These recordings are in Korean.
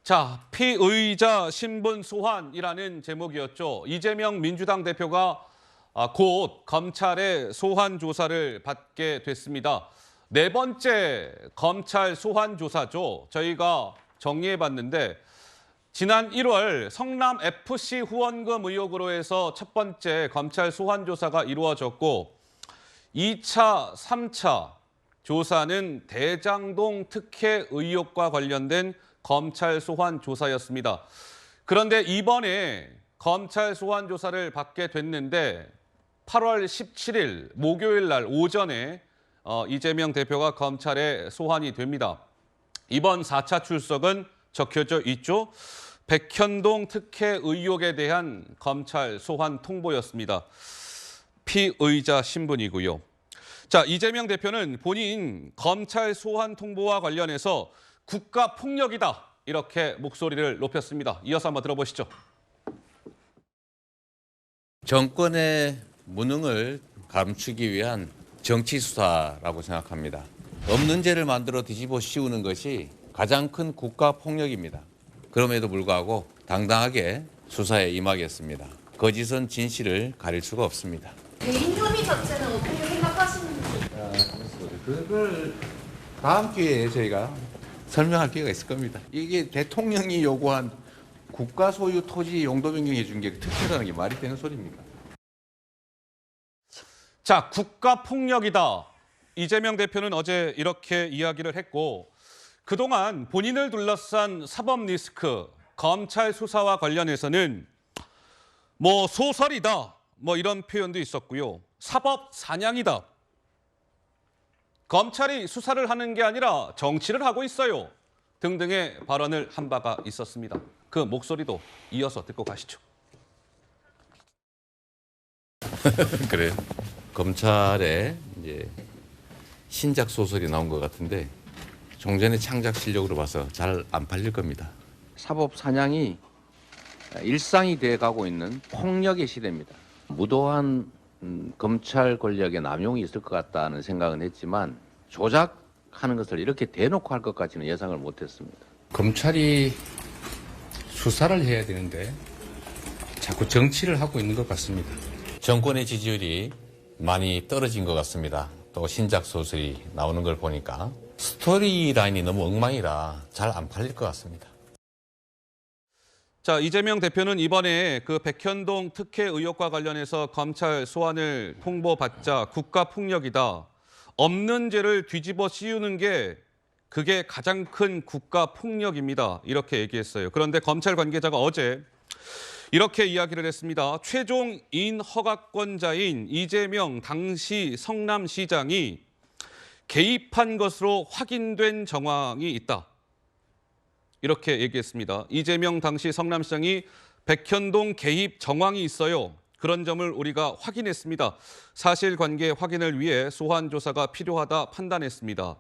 자, 피의자 신분 소환이라는 제목이었죠. 이재명 민주당 대표가 곧 검찰의 소환 조사를 받게 됐습니다. 네 번째 검찰 소환 조사죠. 저희가 정리해봤는데 지난 1월 성남 FC 후원금 의혹으로 해서 첫 번째 검찰 소환 조사가 이루어졌고 2차, 3차 조사는 대장동 특혜 의혹과 관련된 검찰 소환 조사였습니다. 그런데 이번에 검찰 소환 조사를 받게 됐는데 8월 17일 목요일 날 오전에 이재명 대표가 검찰에 소환이 됩니다. 이번 4차 출석은 적혀져 있죠. 백현동 특혜 의혹에 대한 검찰 소환 통보였습니다. 피의자 신분이고요. 자, 이재명 대표는 본인 검찰 소환 통보와 관련해서 국가 폭력이다 이렇게 목소리를 높였습니다. 이어서 한번 들어보시죠. 정권의 무능을 감추기 위한 정치 수사라고 생각합니다. 없는 죄를 만들어 뒤집어 씌우는 것이 가장 큰 국가 폭력입니다. 그럼에도 불구하고 당당하게 수사에 임하겠습니다. 거짓은 진실을 가릴 수가 없습니다. 개인 혐의 자체는 어떻게 생각하시는지? 그걸 다음 기회에 저희가 설명할 기회가 있을 겁니다. 이게 대통령이 요구한 국가 소유 토지 용도 변경해 준 게 특혜라는 게 말이 되는 소리입니까? 자, 국가 폭력이다. 이재명 대표는 어제 이렇게 이야기를 했고 그동안 본인을 둘러싼 사법 리스크, 검찰 수사와 관련해서는 소설이다. 이런 표현도 있었고요. 사법 사냥이다. 검찰이 수사를 하는 게 아니라 정치를 하고 있어요. 등등의 발언을 한 바가 있었습니다. 그 목소리도 이어서 듣고 가시죠. 그래요. 검찰에 이제 신작 소설이 나온 것 같은데 종전의 창작 실력으로 봐서 잘 안 팔릴 겁니다. 사법 사냥이 일상이 돼가고 있는 폭력의 시대입니다. 무도한 검찰 권력의 남용이 있을 것 같다는 생각은 했지만 조작하는 것을 이렇게 대놓고 할 것까지는 예상을 못했습니다. 검찰이 수사를 해야 되는데 자꾸 정치를 하고 있는 것 같습니다. 정권의 지지율이 많이 떨어진 것 같습니다. 또 신작 소설이 나오는 걸 보니까 스토리 라인이 너무 엉망이라 잘 안 팔릴 것 같습니다. 자, 이재명 대표는 이번에 그 백현동 특혜 의혹과 관련해서 검찰 소환을 통보받자 국가 폭력이다. 없는 죄를 뒤집어 씌우는 게 그게 가장 큰 국가 폭력입니다. 이렇게 얘기했어요. 그런데 검찰 관계자가 어제 이렇게 이야기를 했습니다. 최종 인허가권자인 이재명 당시 성남시장이 개입한 것으로 확인된 정황이 있다. 이렇게 얘기했습니다. 이재명 당시 성남시장이 백현동 개입 정황이 있어요. 그런 점을 우리가 확인했습니다. 사실관계 확인을 위해 소환 조사가 필요하다 판단했습니다.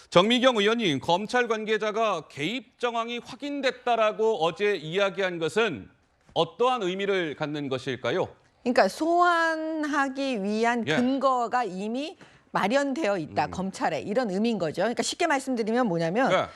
정미경 의원님, 검찰 관계자가 개입 정황이 확인됐다라고 어제 이야기한 것은 어떠한 의미를 갖는 것일까요? 그러니까 소환하기 위한 근거가 이미 마련되어 있다, 검찰에. 이런 의미인 거죠. 그러니까 쉽게 말씀드리면 뭐냐면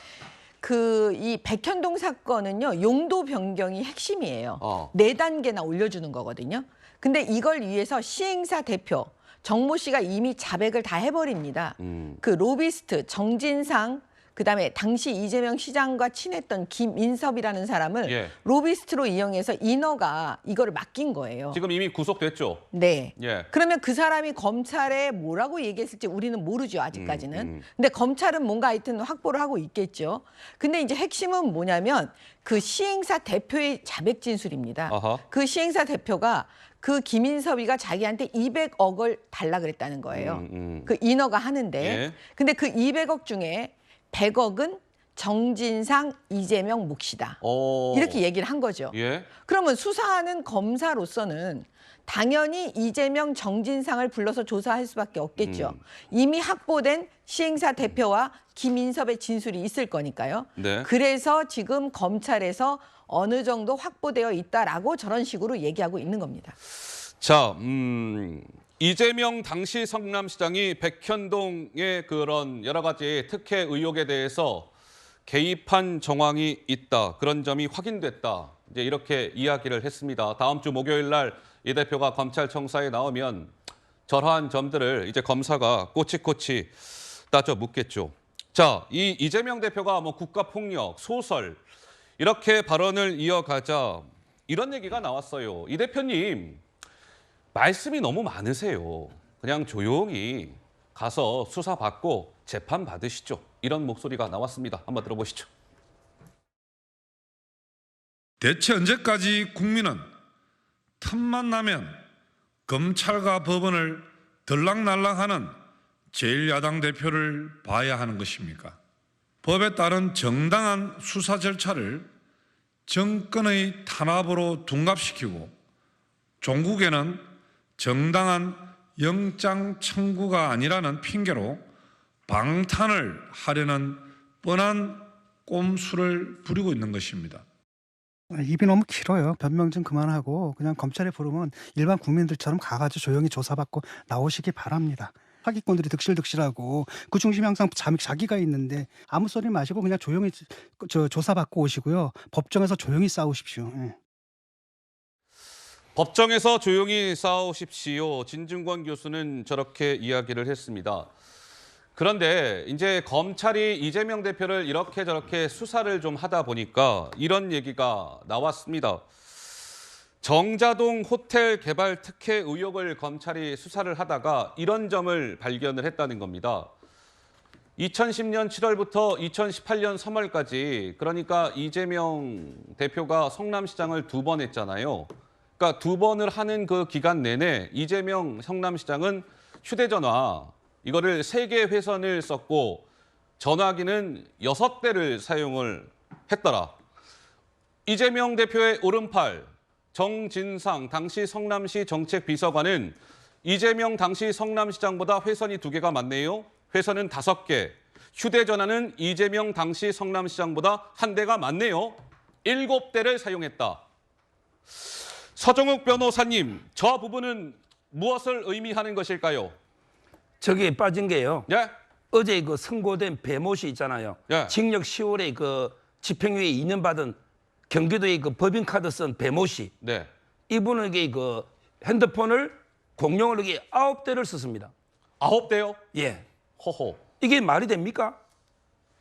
이 백현동 사건은요, 용도 변경이 핵심이에요. 4단계나 올려주는 거거든요. 근데 이걸 위해서 시행사 대표 정모 씨가 이미 자백을 다 해버립니다. 그 로비스트 정진상, 그다음에 당시 이재명 시장과 친했던 김인섭이라는 사람을 로비스트로 이용해서 인허가 이거를 맡긴 거예요. 지금 이미 구속됐죠? 네. 그러면 그 사람이 검찰에 뭐라고 얘기했을지 우리는 모르죠, 아직까지는. 근데 검찰은 뭔가 하여튼 확보를 하고 있겠죠. 근데 이제 핵심은 뭐냐면 그 시행사 대표의 자백 진술입니다. 그 시행사 대표가 그 김인섭이가 자기한테 200억을 달라 그랬다는 거예요. 그 인허가 하는데. 근데 그 200억 중에 100억은 정진상, 이재명 몫이다. 이렇게 얘기를 한 거죠. 그러면 수사하는 검사로서는 당연히 이재명, 정진상을 불러서 조사할 수밖에 없겠죠. 이미 확보된 시행사 대표와 김인섭의 진술이 있을 거니까요. 그래서 지금 검찰에서 어느 정도 확보되어 있다라고 저런 식으로 얘기하고 있는 겁니다. 자, 이재명 당시 성남시장이 백현동의 그런 여러 가지 특혜 의혹에 대해서 개입한 정황이 있다. 그런 점이 확인됐다. 이제 이렇게 이야기를 했습니다. 다음 주 목요일 날 이 대표가 검찰청사에 나오면 저러한 점들을 이제 검사가 꼬치꼬치 따져 묻겠죠. 자, 이 이재명 대표가 뭐 국가폭력, 소설 이렇게 발언을 이어가자 이런 얘기가 나왔어요. 이 대표님 말씀이 너무 많으세요. 그냥 조용히 가서 수사받고 재판 받으시죠. 이런 목소리가 나왔습니다. 한번 들어보시죠. 대체 언제까지 국민은 틈만 나면 검찰과 법원을 들락날락하는 제1야당 대표를 봐야 하는 것입니까? 법에 따른 정당한 수사 절차를 정권의 탄압으로 둔갑시키고 종국에는 정당한 영장 청구가 아니라는 핑계로 방탄을 하려는 뻔한 꼼수를 부리고 있는 것입니다. 입이 너무 길어요. 변명 좀 그만하고 그냥 검찰에 부르면 일반 국민들처럼 가가지고 조용히 조사받고 나오시기 바랍니다. 사기꾼들이 득실득실하고 그 중심에 항상 자기가 있는데 아무 소리 마시고 그냥 조용히 조사받고 오시고요. 법정에서 조용히 싸우십시오. 예. 법정에서 조용히 싸우십시오. 진중권 교수는 저렇게 이야기를 했습니다. 그런데 이제 검찰이 이재명 대표를 이렇게 저렇게 수사를 좀 하다 보니까 이런 얘기가 나왔습니다. 정자동 호텔 개발 특혜 의혹을 검찰이 수사를 하다가 이런 점을 발견을 했다는 겁니다. 2010년 7월부터 2018년 3월까지 그러니까 이재명 대표가 성남시장을 2번 했잖아요. 그러니까 2번을 하는 그 기간 내내 이재명 성남시장은 휴대전화 이거를 3개 회선을 썼고 전화기는 6대를 사용을 했더라. 이재명 대표의 오른팔 정진상 당시 성남시 정책비서관은 이재명 당시 성남시장보다 회선이 2개가 많네요. 회선은 5개. 휴대전화는 이재명 당시 성남시장보다 1대가 많네요. 7대를 사용했다. 서정욱 변호사님, 저 부분은 무엇을 의미하는 것일까요? 저기에 빠진 게요. 예? 어제 그 선고된 배모 씨 있잖아요. 예. 징역 10월에 그 집행유예 2년 받은 경기도의 그 법인카드 쓴 배모 씨. 네. 이분은 이게 그 핸드폰을 공용으로 이게 9대를 썼습니다. 9대요? 예. 허허. 이게 말이 됩니까?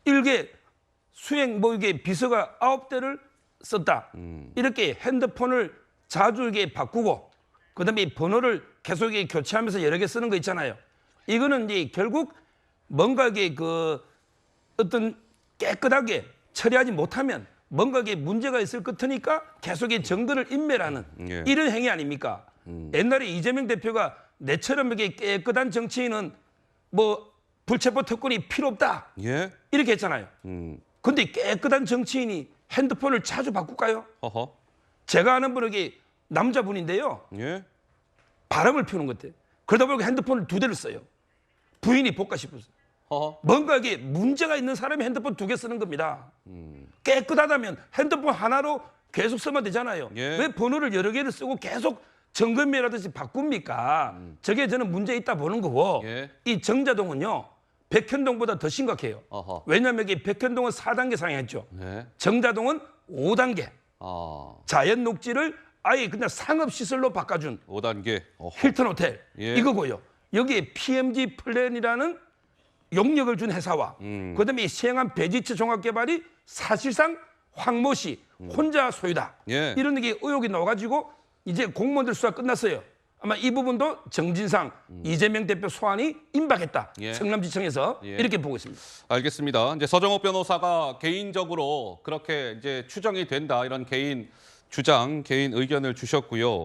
일개 수행 뭐 이게 비서가 9대를 썼다. 이렇게 핸드폰을 자주 이게 바꾸고 그다음에 이 번호를 계속 이게 교체하면서 여러 개 쓰는 거 있잖아요. 이거는 이제 결국 뭔가 이게 그 어떤 깨끗하게 처리하지 못하면 뭔가 이게 문제가 있을 것 같으니까 계속 이 증거를 인멸하는 예. 이런 행위 아닙니까? 옛날에 이재명 대표가 내처럼 이렇게 깨끗한 정치인은 뭐 불체포 특권이 필요 없다 예? 이렇게 했잖아요. 근데 깨끗한 정치인이 핸드폰을 자주 바꿀까요? 허허. 제가 아는 분에게 남자분인데요. 예? 바람을 피우는 것 같아요. 그러다 보니까 핸드폰을 2대를 써요. 부인이 볼까 싶어서. 허허. 뭔가 이게 문제가 있는 사람이 핸드폰 2개 쓰는 겁니다. 깨끗하다면 핸드폰 하나로 계속 쓰면 되잖아요. 예. 왜 번호를 여러 개를 쓰고 계속 점검이라듯이 바꿉니까? 저게 저는 문제 있다 보는 거고 예. 이 정자동은요. 백현동보다 더 심각해요. 어허. 왜냐하면 이게 백현동은 4단계 상향했죠. 네. 정자동은 5단계. 아, 자연 녹지를 아예 그냥 상업시설로 바꿔준 5단계. 어허. 힐튼 호텔 예. 이거고요. 여기에 PMG 플랜이라는 용역을 준 회사와 그다음에 이 시행한 배지처 종합개발이 사실상 황모 씨 혼자 소유다. 예. 이런 게 의혹이 나와가지고 이제 공무원들 수사 끝났어요. 아마 이 부분도 정진상 이재명 대표 소환이 임박했다. 예. 성남지청에서 예. 이렇게 보고 있습니다. 알겠습니다. 이제 서정욱 변호사가 개인적으로 그렇게 이제 추정이 된다 이런 개인 주장, 개인 의견을 주셨고요.